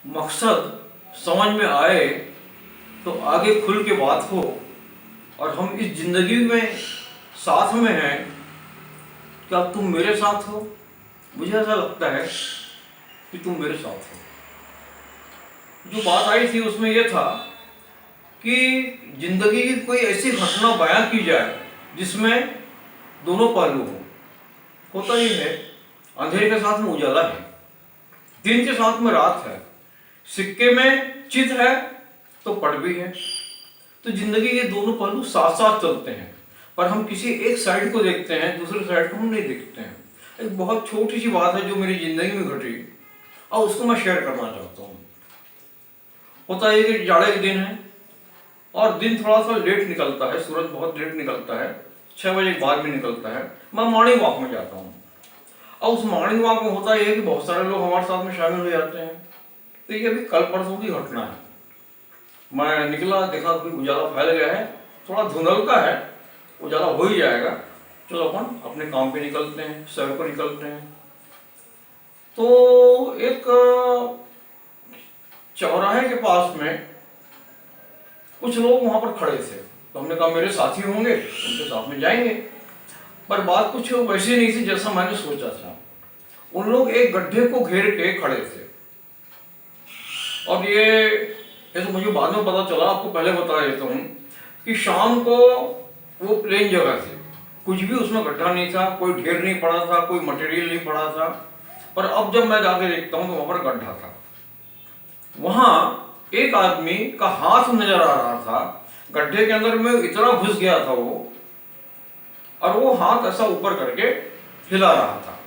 मकसद समझ में आए तो आगे खुल के बात हो। और हम इस जिंदगी में साथ में हैं, क्या तुम मेरे साथ हो? मुझे ऐसा लगता है कि तुम मेरे साथ हो। जो बात आई थी उसमें यह था कि जिंदगी की कोई ऐसी घटना बयां की जाए जिसमें दोनों पहलू हो। होता ही है, अंधेरे के साथ में उजाला है, दिन के साथ में रात है, सिक्के में चित है तो पट भी है। तो जिंदगी के दोनों पहलू साथ साथ चलते हैं, पर हम किसी एक साइड को देखते हैं, दूसरे साइड को हम नहीं देखते हैं। एक बहुत छोटी सी बात है जो मेरी जिंदगी में घटी और उसको मैं शेयर करना चाहता हूँ। होता है कि जाड़े के दिन है और दिन थोड़ा सा लेट निकलता है, सूरज बहुत लेट निकलता है, 6 बजे के बाद में निकलता है। मैं मॉर्निंग वॉक में जाता हूँ और उस मॉर्निंग वॉक में होता यह है कि बहुत सारे लोग हमारे साथ में शामिल हो जाते हैं। तो ये अभी कल परसों की घटना है। मैं निकला, देखा कि उजाला फैल गया है, थोड़ा धुंधलका है, उजाला हो ही जाएगा, चलो अपन अपने काम पे निकलते हैं, सड़क पर निकलते हैं। तो एक चौराहे के पास में कुछ लोग वहां पर खड़े थे, तो हमने कहा मेरे साथी होंगे, उनके साथ में जाएंगे। पर बात कुछ वैसी नहीं थी जैसा मैंने सोचा था। उन लोग एक गड्ढे को घेर के खड़े थे और ये तो मुझे बाद में पता चला, आपको पहले बता देता हूँ कि शाम को वो प्लेन जगह थी, कुछ भी उसमें गड्ढा नहीं था, कोई ढेर नहीं पड़ा था, कोई मटेरियल नहीं पड़ा था। पर अब जब मैं जाके देखता हूँ तो वहां पर गड्ढा था। वहां एक आदमी का हाथ नजर आ रहा था, गड्ढे के अंदर में इतना घुस गया था वो, और वो हाथ ऐसा ऊपर करके हिला रहा था।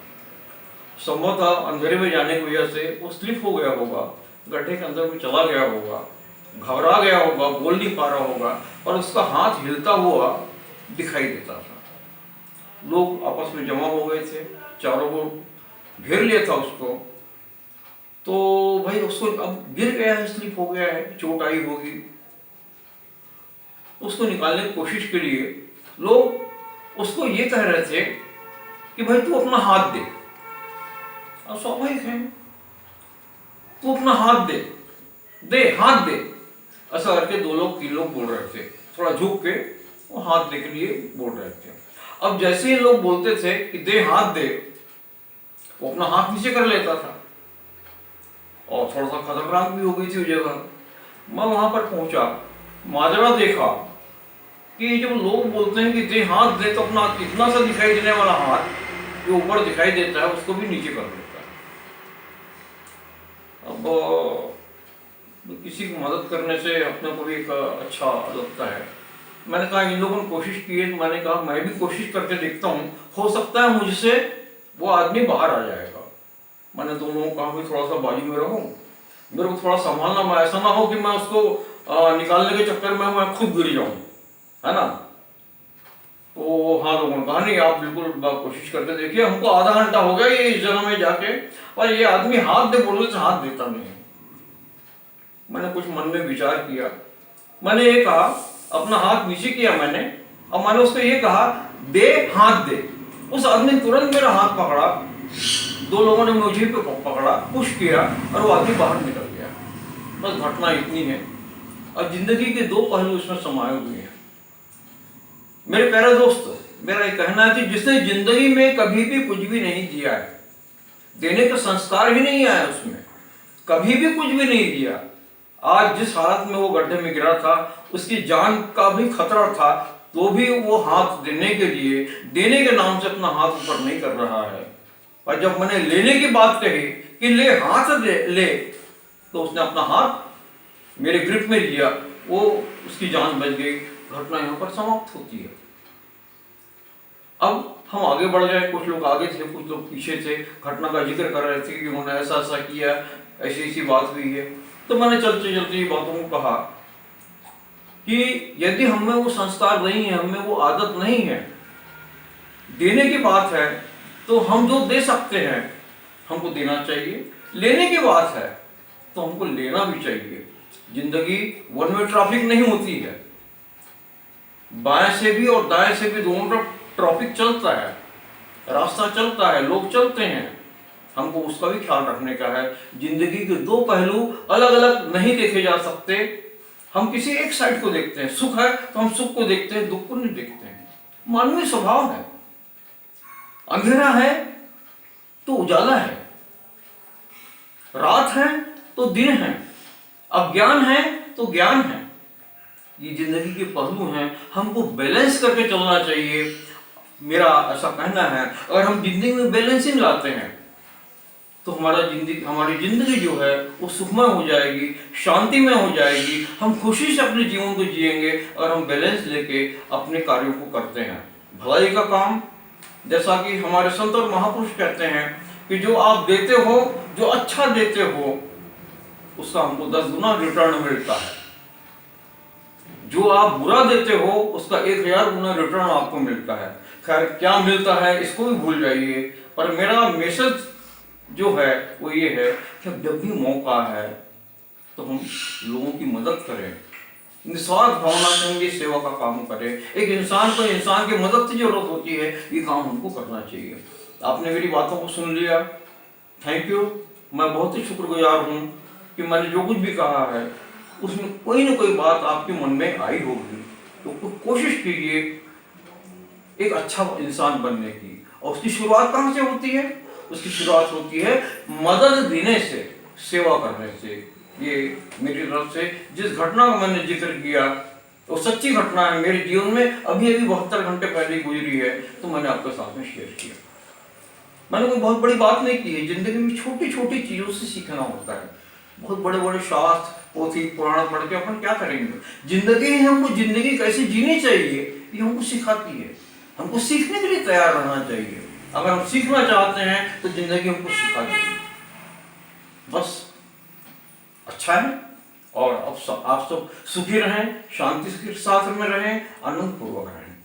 संभवतः अंधेरे में जाने की वजह से वो स्लिप हो गया होगा, गड्ढे के अंदर में चला गया होगा, घबरा गया होगा, बोल नहीं पा रहा होगा, और उसका हाथ हिलता हुआ दिखाई देता था। लोग आपस में जमा हो गए थे, चारों को घेर लिया था उसको। तो भाई उसको अब गिर गया है, स्लिप हो गया है, चोट आई होगी। उसको निकालने की कोशिश के लिए लोग उसको ये कह रहे थे कि भाई तू अपना हाथ दे। अब स्वाभाविक है, तू अपना हाथ दे, दे हाथ दे, ऐसा करके 2 लोग 3 लोग बोल रहे थे, थोड़ा झुक के वो हाथ दे के लिए बोल रहे थे। अब जैसे ही लोग बोलते थे कि दे हाथ दे, वो अपना हाथ नीचे कर लेता था और थोड़ा सा खतरनाक भी हो गई थी वो जगह। मैं वहां पर पहुंचा, माजरा देखा कि जब लोग बोलते हैं कि दे हाथ दे, तो अपना इतना सा दिखाई देने वाला हाथ जो ऊपर दिखाई देता है उसको भी नीचे कर देता है। अब किसी की मदद करने से अपने को भी एक अच्छा लगता है। मैंने कहा इन लोगों ने कोशिश की है, तो मैंने कहा मैं भी कोशिश करके देखता हूँ, हो सकता है मुझसे वो आदमी बाहर आ जाएगा। मैंने दोनों को कहा कि थोड़ा सा बाजू में रहो, मेरे को थोड़ा संभालना, मैं ऐसा ना हो कि मैं उसको निकालने के चक्कर में मैं खुद गिर जाऊं, है ना। तो हाँ, लोगों ने कहा नहीं आप बिल्कुल कोशिश करके देखिए। हमको आधा घंटा हो गया ये इस जगह में जाके, और ये आदमी हाथ दे बोलने से हाथ देता नहीं है। मैंने कुछ मन में विचार किया, मैंने ये कहा, अपना हाथ नीचे किया मैंने, और मैंने उसको ये कहा दे हाथ दे। उस आदमी ने तुरंत मेरा हाथ पकड़ा, 2 लोगों ने मुझे पे पकड़ा, पुश किया और वो आदमी बाहर निकल गया। बस घटना इतनी है, और जिंदगी के 2 पहलू इसमें समाये हुए हैं। मेरे प्यारे दोस्त, मेरा ये कहना है कि जिसने जिंदगी में कभी भी कुछ भी नहीं दिया है, देने का संस्कार ही नहीं आया उसमें, कभी भी कुछ भी नहीं दिया, आज जिस हालत में वो गड्ढे में गिरा था, उसकी जान का भी खतरा था, तो भी वो हाथ देने के लिए, देने के नाम से अपना हाथ ऊपर नहीं कर रहा है। और जब मैंने लेने की बात कही कि ले हाथ दे ले, तो उसने अपना हाथ मेरे ग्रिप में लिया, वो उसकी जान बच गई। घटना यहाँ पर समाप्त होती है। अब हम आगे बढ़ जाए, कुछ लोग आगे थे, कुछ लोग पीछे थे, घटना का जिक्र कर रहे थे कि उन्होंने ऐसा ऐसा किया, ऐसी ऐसी बात हुई है। तो मैंने चलते चलते बातों को कहा कि यदि हमें वो संस्कार नहीं है, हमें वो आदत नहीं है, देने की बात है तो हम जो दे सकते हैं हमको देना चाहिए, लेने की बात है तो हमको लेना भी चाहिए। जिंदगी वन वे ट्रैफिक नहीं होती है, बाएं से भी और दाएं से भी दोनों तरफ ट्रैफिक चलता है, रास्ता चलता है, लोग चलते हैं, हमको उसका भी ख्याल रखने का है। जिंदगी के दो पहलू अलग अलग नहीं देखे जा सकते। हम किसी एक साइड को देखते हैं, सुख है तो हम सुख को देखते हैं, दुख को नहीं देखते हैं। मानवीय स्वभाव है। अंधेरा है तो उजाला है, रात है तो दिन है, अज्ञान है तो ज्ञान है। ये जिंदगी के पहलू हैं, हमको बैलेंस करके चलना चाहिए। मेरा ऐसा कहना है, अगर हम जिंदगी में बैलेंसिंग लाते हैं तो हमारी जिंदगी जो है वो सुखमय हो जाएगी, शांति में हो जाएगी। हम खुशी से अपने जीवन को जिएंगे अगर हम बैलेंस लेके अपने कार्यों को करते हैं। भलाई का काम, जैसा कि हमारे संत और महापुरुष कहते हैं कि जो आप देते हो, जो अच्छा देते हो, उसका हमको 10 गुना रिटर्न मिलता है। जो आप बुरा देते हो उसका 1000 गुना रिटर्न आपको मिलता है। खैर क्या मिलता है इसको भी भूल जाइए, पर मेरा मैसेज जो है वो ये है कि जब भी मौका है तो हम लोगों की मदद करें, निस्वार्थ भावना से हम ये सेवा का काम करें। एक इंसान को इंसान की मदद की जरूरत होती है, ये काम हमको करना चाहिए। आपने मेरी बातों को सुन लिया, थैंक यू। मैं बहुत ही शुक्रगुजार हूँ कि मैंने जो कुछ भी कहा है उसमें कोई ना कोई बात आपके मन में आई होगी। तो कोशिश कीजिए एक अच्छा इंसान बनने की। और उसकी शुरुआत कहाँ से होती है? उसकी शुरुआत होती है मदद देने से, सेवा करने से। ये मेरी तरफ से जिस घटना का मैंने जिक्र किया वो सच्ची घटना है, मेरे जीवन में अभी 72 घंटे पहले गुजरी है, तो मैंने आपके साथ में शेयर किया। मैंने कोई बहुत बड़ी बात नहीं की है। जिंदगी में छोटी छोटी चीजों से सीखना होता है। बहुत बड़े बड़े शास्त्र, पोथी पुराण पढ़ के अपन क्या करेंगे? जिंदगी है, हमको जिंदगी कैसे जीनी चाहिए ये हमको सिखाती है। हमको सीखने के लिए तैयार रहना चाहिए। अगर हम सीखना चाहते हैं तो जिंदगी हमको सिखा देगी। बस अच्छा है, और अब आप सब सुखी रहें, शांति के साथ में रहें, आनंद पूर्वक रहें।